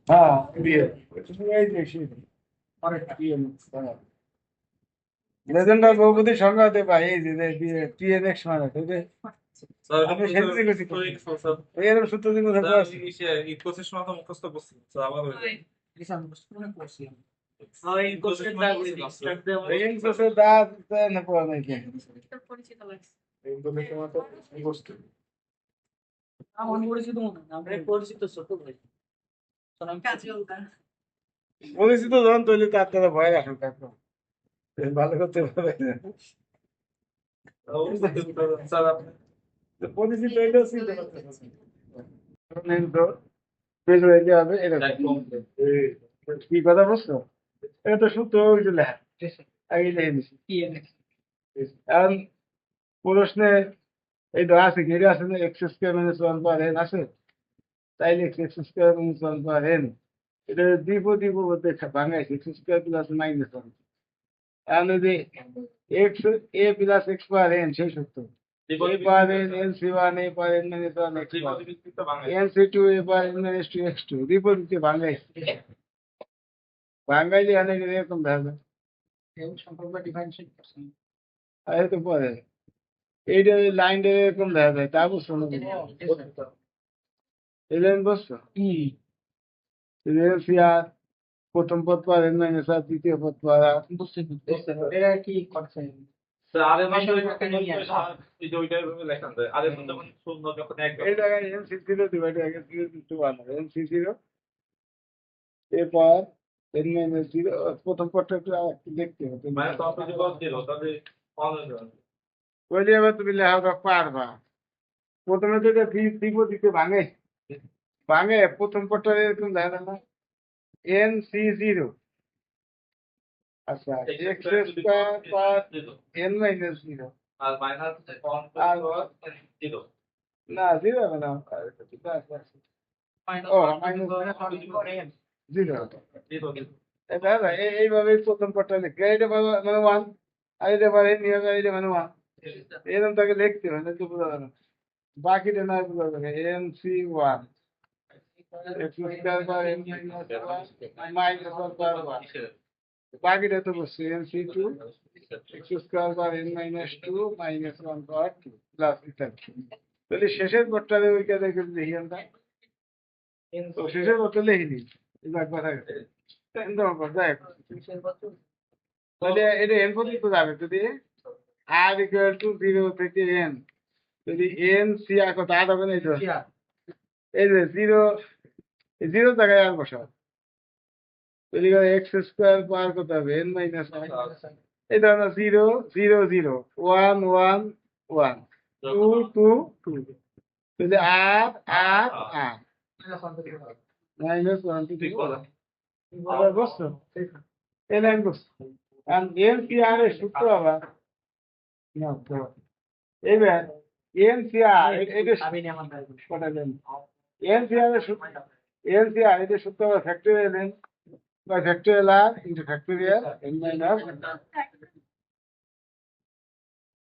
হ্যাঁ দিয়ে এই যে লেজেন্ডার বহুপতি সংখ্যা দে ভাই এই যে টিএনএক্স মানে এই যে আমি সেদিনই গেছি এরকম সূত্র দিন কোথায় পাচ্ছি এই কোর্সের দাঁত না পাওয়া নাই কেন এই কোর্সের মতো বস্তু পরিচিত যখন তৈরি তার তারা ভয় রাখেন তারপর ভালো করতে পারবে না। পরিচিত হইলেও চিন্তা করতে পারবে না। ধরেন তো পেজ হয়ে যাবে এরকম কি কথা বুঝছো এটা তো সূত্র ওই যে লেখা আগে লিখে দিছি এখন প্রশ্নে এই তো আছে কি এটা আছে না X square minus one power N আছে তাইলে X square minus one power N এটা দ্বিপ দ্বিপ বলতে ভাঙাইছে X square plus minus one এখন যদি এক্স এ প্লাস এক্স পাওয়ার এন সেই সূত্র a power n n c1 a power n minus 1 x power n c2 a power n minus 2 x2 বিপরীতে ভাঙাইছে ভাঙাইলে এখানে এরকম ধরবে এই তো পরে এইটা লাইনটা এরকম দেখা যায় তা বুঝছো না এই লাইন বুঝছো সিআর প্রথম পদ পার এন মাইনাস আর দ্বিতীয় পদ পার এটা কি করছে এই জায়গায় এন সি জিরো ডিভাইড আগে জিরো টু ওয়ান হবে এন সি জিরো এ পাওয়ার এন মাইনাস জিরো প্রথম পদটা একটু দেখতে হবে বলি এবার তুমি লেখাটা পারবা প্রথমে তো এটা দিব দিতে ভাঙে ভাঙে প্রথম পদটা এরকম দেখা না এন সি জিরো আচ্ছা X square plus N minus zero আর না জিরো হবে না ও মাইনাস জিরো দাদা এইভাবে প্রথম পদটা লিখে এটা মানে ওয়ান আর এটা পারে নিয়ে এটা মানে ওয়ান এরকম তাকে লিখতে হবে না তো বোঝা যাবে না বাকিটা না বোঝা যাবে N C one X square বার এন মাইনাস ওয়ান বার ওয়ান বাকিটা তো বসছে N C two X square বার N minus two minus one বার টু প্লাস ইত্যাদি তাহলে শেষের পদটা ওইটা দেখে লিখি আমরা তো শেষের পদটা লিখে দিই একবার তাহলে এটা এন পর্যন্ত যাবে যদি আর ইকুয়াল টু জিরো থেকে এন যদি এন সি আর কত আর হবে না এই যে জিরো জিরো জায়গায় আর বসাও যদি এক্স স্কোয়ার পার কত হবে এন মাইনাস এই ধরো zero zero zero one one one two two two যদি r r r minus one two three বুঝছো এই লাইন বুঝছো কারণ এন সি আর এর সূত্র আবার এইবার এন সি আর এটা এন সি আর এর সূত্র এন সি আর এটা সূত্র আবার factorial N by factorial r into factorial n minus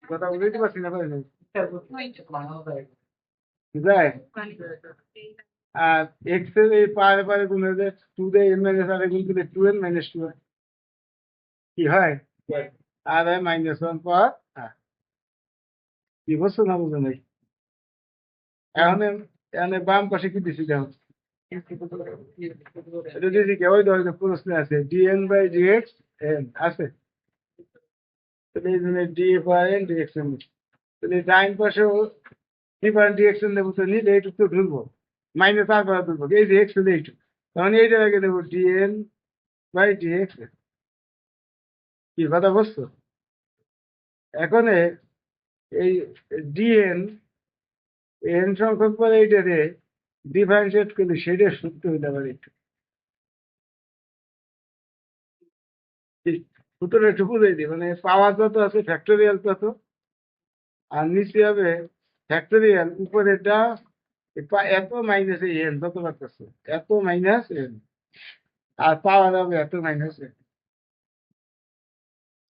কথা বুঝতে পারছি না ভাই বুঝায় আর এক্স এর এই পারে পারে গুণ হয়ে যায় টু দে এন মাইনাস আর গুণ করলে টু এন মাইনাস টু কি হয় আর হয় মাইনাস ওয়ান পাওয়ার কি বুঝছো না বুঝো নাই এখন এখানে বাম পাশে কি দিছি দেখো এটা দিছি কি ওই ধরনের প্রশ্ন আছে ডিএন বাই ডিএক্স এন আছে তাহলে এই জন্য d by n d x n তাহলে ডাইন পাশেও ডি বাই ডিএক্স এন দেবো তো নিলে এইটুকু তো ঢুকবো মাইনাস আর করা ঢুকবো এই যে এক্স হলে এইটুকু তখন এইটা আগে দেবো ডিএন বাই ডিএক্স কি কথা বুঝছো এখন এই ডিএন এন সংখ্যক পরে এইটারে ডিফারেন্সিয়েট করলে সেটা সূত্র হইতে পারে একটু সূত্রটা একটু বুঝাই দিই মানে পাওয়ার যত আছে ফ্যাক্টোরিয়াল তত আর নিচে হবে ফ্যাক্টোরিয়াল উপরেটা এত মাইনাস এন তত পারতেছে এত মাইনাস এন আর পাওয়া যাবে এত মাইনাস এন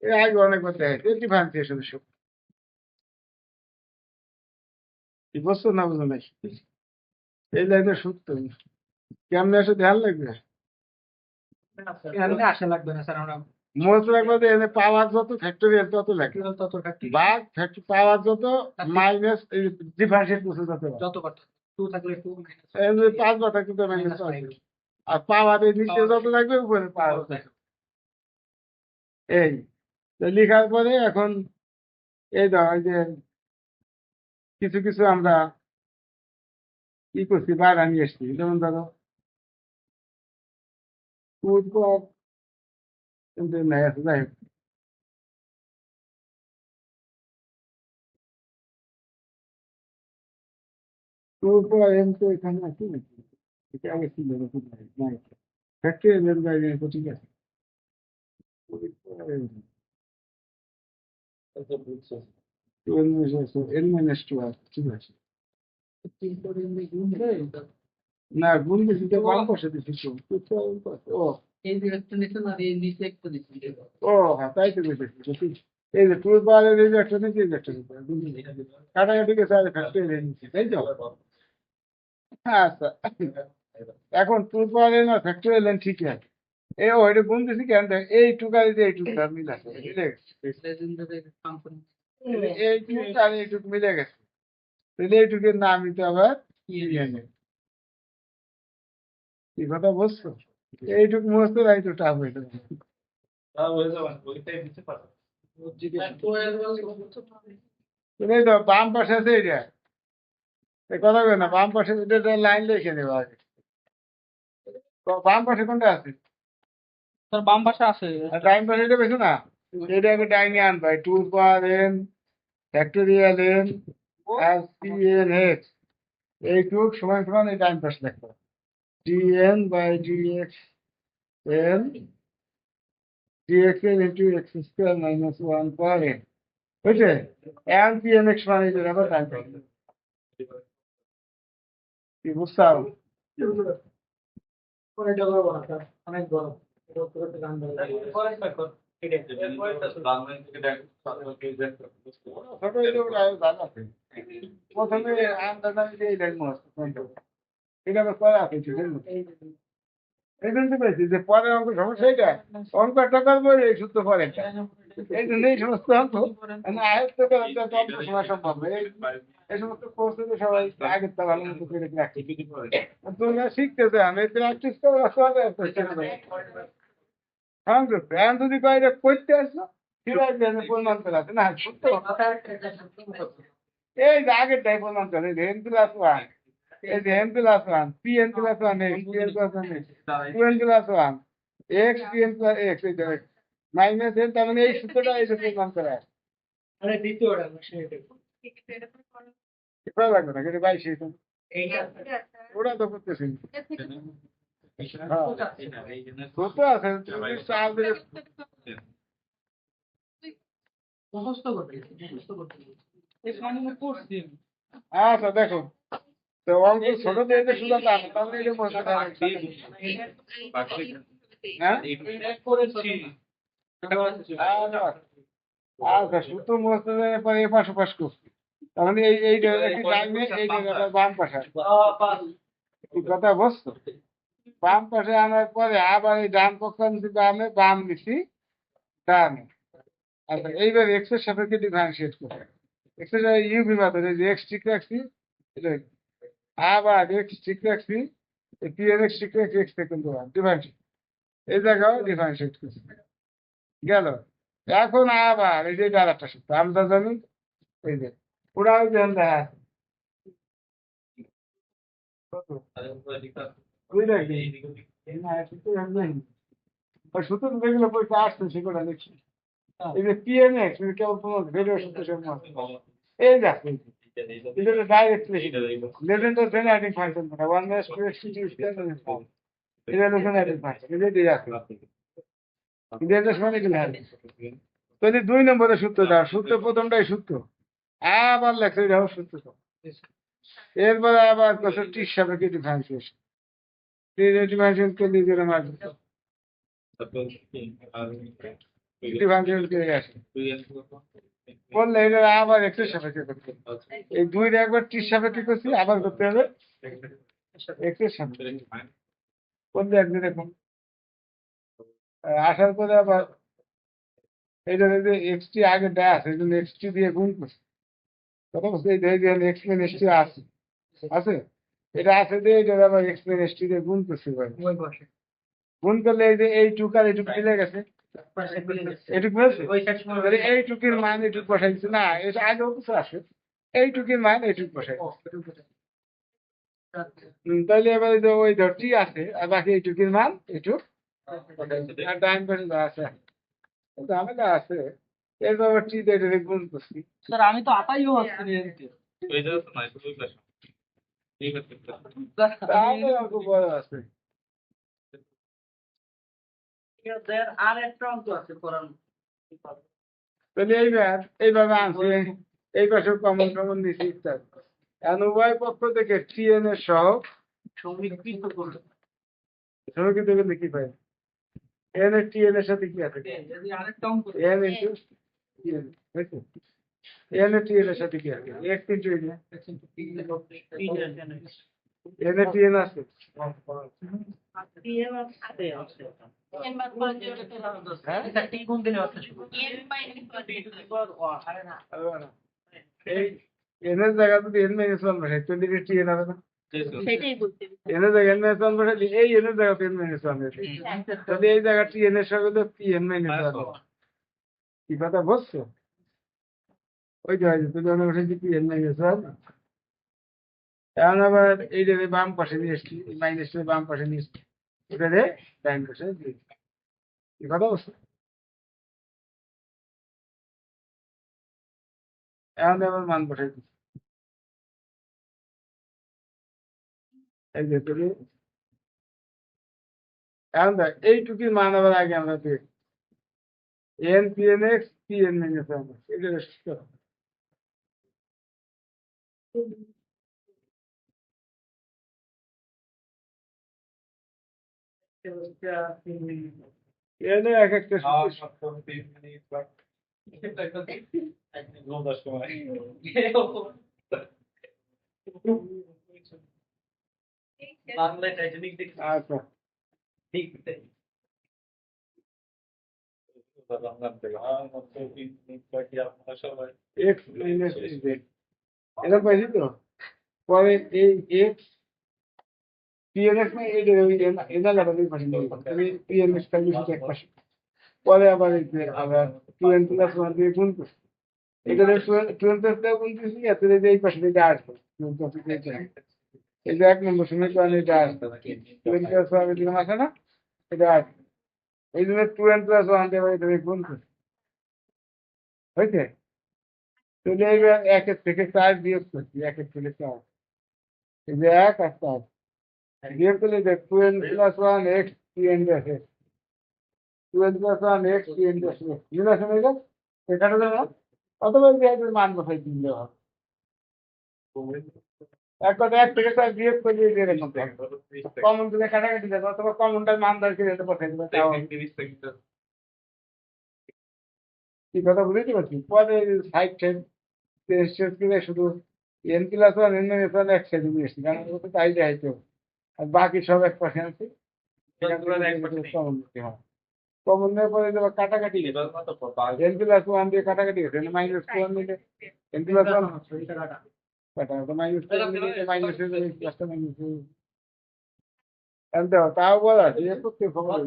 এর আগে অনেকবার দেখা ডিফারেন্সিয়েশন সব কি বুঝছো না বুঝো নাই এই লাইনের সূত্র কেমনে আসে ধ্যান লাগবে এখানে আসা লাগবে না স্যার, আমরা মনে রাখবো যে এনে পাওয়ার যত ফ্যাক্টরিয়াল তত লাগে তত ফ্যাক্টরি ভাগ ফ্যাক্টরি পাওয়ার যত মাইনাস ডিফারেন্সিয়েট করছে তত যত করতে 2 থাকলে 2 এই যে 5 বার থাকলে তো মাইনাস আর পাওয়ার এই নিচে যত লাগবে উপরে পাওয়ার এই তো লেখার পরে এখন এই দাও এই যে কিছু কিছু আমরা কি করছি বাইরে নিয়ে এসছি যেমন ধরো টুর পর কিন্তু নাই আছে যাই হোক টুর পর এম তো এখানে আছে নাকি এটা আগে ছিল নাকি নাই ফ্যাক্টরি এর বাইরে তো ঠিক আছে এন মাইনাস টু আছে ঠিক আছে না গুণ বেশি তো বাম পাশে দিচ্ছি ও এই যে একটা নিচে না এই নিচে একটা দিচ্ছি ও হ্যাঁ তাই তো বুঝেছি এই যে টুর পাওয়ারের এই যে একটা নিচে এই যে একটা নিচে কাটাকাটি গেছে আর ফ্যাক্টরি নিচে তাই তো হ্যাঁ আচ্ছা এখন টুর পাওয়ারের না ফ্যাক্টরি এলেন ঠিকই আছে এই ও এটা গুণ দিছি কেন দেখ এই টুকার এই যে এই টুকটা মিলে আছে বুঝলে লেজেন্ডারি কোম্পানি এই টুক আর এই টুক মিলে গেছে তাহলে এই টুকের নাম নিতে আবার কি কথা বলছো এইটুক মুখস্থ রাই তো টাফ হয়ে যাবে এই তো বাম পাশে আছে এইটা এই কথা বলে না বাম পাশে এটা লাইন লিখে নেবো আগে বাম পাশে কোনটা আছে স্যার বাম পাশে আছে আর ডাইন পাশে এটা বেশি না এটা আগে ডাইনে আনবা two power n factorial n r c n x এইটুক সমান সমান এই ডাইন পাশে লিখবো d n by d x n dx into x square minus 1 per n. বুঝছে and pmx মানে এটা আবার টাইম পাবে কি বুঝছাও অনেক বড় স্যার অনেক বড় ছোট হইলে ওটা ভালো আছে প্রথমে আন্দাজ দিয়ে দেখবো এটা আবার করা আছে এই জন্য পেয়েছি যে পরের অঙ্ক সমস্যা এটা অঙ্ক একটা করবো এই সূত্র পরে এই জন্য এই সমস্ত অঙ্ক মানে আয়ত্ত করা তো অল্প সময় সম্ভব এই সমস্ত কোর্স সবাই আগের তা ভালো মতো করে রাখি তোমরা শিখতেছে আমি প্র্যাকটিস করবো সংযুক্ত এখন যদি কয় এটা করতে আসছো ঠিক আছে আমি প্রমাণ করে আছে না সত্য এই যে আগেরটাই প্রমাণ করে এন প্লাস ওয়ান এই যে n plus one p n plus one x p n plus one x two n plus one x p n plus x এই মাইনাস এন তার মানে এই সূত্রটা এই যে প্রমাণ করা আরে দ্বিতীয়টা করা লাগবে না কিন্তু বাইশ ওটা তো করতেছি সত্য আছে তুমি চার দিকে মুখস্থ করতে এই সামনে করছি আচ্ছা দেখো তো অঙ্ক ছোট দিয়ে যে শুধু তা না তাহলে এটা মনে হ্যাঁ করেছি আচ্ছা সূত্র মুখস্থ পরে এ পাশ ওপাশ করছি তার মানে এই একটি ডাইনে এই বাম পাশে কি কথা বসতো বাম পাশে আনার পরে আবার এই ডান পক্ষ নিচ্ছি বামে বাম নিচ্ছি ডানে আচ্ছা এইবার এক্স এর সাপেক্ষে ডিফারেন্সিয়েট করে এক্স এর ইউ বিভাগ যে এক্স ঠিক রাখছি এটা আবার এক্স ঠিক রাখছি পি এর এক্স ঠিক রাখছি এক্স থেকে ডিফারেন্সিয়েট এই জায়গাও ডিফারেন্সিয়েট করছি গেল এখন আবার এই যে আর একটা সূত্র আমরা জানি এই যে পুরাও যেন দেখা সূত্র যেগুলো পরীক্ষা আসছে সেগুলো লিখছি এই যে পিএনএক্স কেবল তোমার ভেরিও সূত্র এই যাচ্ছে এটা ডাইরেক্ট লেজেন্ডার জেনারেটিং ফাংশন মানে 1 2 x এটা হলো জেনারেটিং ফাংশন এটা দিয়ে আছে এটা সমান কি লাগে তো এই 2 নম্বরের সূত্র দাও সূত্র প্রথমটাই সূত্র আবার লেখছে এটা সূত্র এরপরে আবার কত টি সাপেক্ষে ডিফারেন্সিয়েশন ডিফারেন্সিয়েশন কে দিয়ে দিলাম আর ডিফারেন্সিয়েশন করে আসে বললে এটা আবার এক্স এর সাপেক্ষে করতে এই দুইটা একবার টি সাপেক্ষে করছি আবার করতে হবে এক্স এর সাপেক্ষে করলে একদিন এরকম আসার পরে আবার এইটা যে এক্সটি আগে দেয়া আছে এই জন্য এক্সটি দিয়ে গুণ করছে কথা বলছে এই যে এক্সপ্লেন এসটি আছে আছে এটা আছে যে এটা আবার এক্সপ্লেন এসটি দিয়ে গুণ করছে এবার। ওই বসে গুণ করলে এই যে এইটুক আর এইটুক মিলে গেছে এইটুক মিলেছে ওই সাইড সময় তাহলে এইটুকের মান এইটুক বসাই দিচ্ছে না এটা আগেও কিছু আছে এইটুকের মান এইটুক বসাই দিচ্ছে। তাহলে এবার এই যে ওই ধরটি আছে আর বাকি এইটুকের মান এইটুক আর ডাইন পাশে যা আছে ঝামেলা আছে এরপর আবার টি দিয়ে এটা গুণ করছি স্যার আমি তো আতাইও হচ্ছে না এদিকে তাহলে অঙ্ক বড় আছে আর একটা অঙ্ক আছে পড়ানো তাহলে এইভাবে আনছি এই পাশে কমন কমন দিছি ইত্যাদি এখন উভয় পক্ষ থেকে টিএন এর সহ সমীকৃত করবে সমীকৃত করলে কি পাই এন এর টিএন এর সাথে কি আছে যদি আরেকটা অঙ্ক এন ইন্টু টিএন হয়েছে এন এর টিএন এর সাথে কি আছে এক্স ইন্টু এন এর টিএন আছে টি গুণ দিলে হচ্ছে এই এন এর জায়গা যদি এন মাইনাস ওয়ান বসাই তাহলে টিএন হবে না সেটাই বলতে এনের জায়গা এন মাইনাস ওয়ান বসাই এই এনের জায়গা এন মাইনাস ওয়ান তাহলে এই জায়গা টিএন এর সঙ্গে তো টিএন মাইনাস ওয়ান কি কথা বুঝছো ওই যে তুমি অনেক বসেছি টিএন মাইনাস ওয়ান এখন আবার এই যে বাম পাশে নিয়ে এসছি মাইনাস বাম পাশে নিয়ে এসছি এটা রে ডাইন পাশে দিয়ে কি কথা বলছো এখন আবার মান বসাই দিচ্ছি এই যে তুমি এখন দেখ এইটুকুর মান আবার আগে আমরা পেয়ে N P N x p N minus one এটা সুস্থ এনে এক একটা বাংলায় টাইটানিক দেখছি আচ্ছা ঠিক এক্স মাইনাস জেড এটা পাইছি তো পরে এই এক্স পিএনএক্স না এই এটা লাগানোর পাশে পিএনএক্স টা লিখে এক পাশে পরে আবার এই যে আবার টুয়েন প্লাস ওয়ান দিয়ে গুণ করছি এটা টুয়েন প্লাস দিয়ে গুণ করছি এত এই পাশে এটা আসবে এই যে এক নম্বর সমীকরণ এটা আসবে টুয়েন প্লাস ওয়ান এদিকে আছে না এটা আসবে এই জন্য টুয়েন প্লাস ওয়ান দিয়ে এটা গুণ করছি হয়েছে তাহলে এইবার একের থেকে চার বিয়োগ করছি একের থেকে চার এই যে এক আর চার বিয়োগ করলে দেখ two N plus one X T N আছে two N plus one X T N আছে মিল আছে না এখানে যাবে অথবা এই মান বসাই দিলে হবে এক কথা এক থেকে চার বিয়োগ করলে এরকম কমন দিলে কাটাকাটি যাবে অথবা কমনটার মান দরকার এটা বসাই দেবে কি কথা বুঝতে পারছি পরে সাইড সাইড শুধু N plus one N minus one এক সাইডে নিয়ে এসছি কারণ ওটা তাই দেখাইতে আর বাকি সব এক পাশে আছে কমন নেওয়ার পরে দেবো কাটাকাটি এন প্লাস ওয়ান দিয়ে কাটাকাটি গেছে মাইনাস ওয়ান দিলে এন প্লাস ওয়ান কাটা মাইনাস মাইনাস প্লাসটা মাইনাস তাও বলা আছে করতে খবর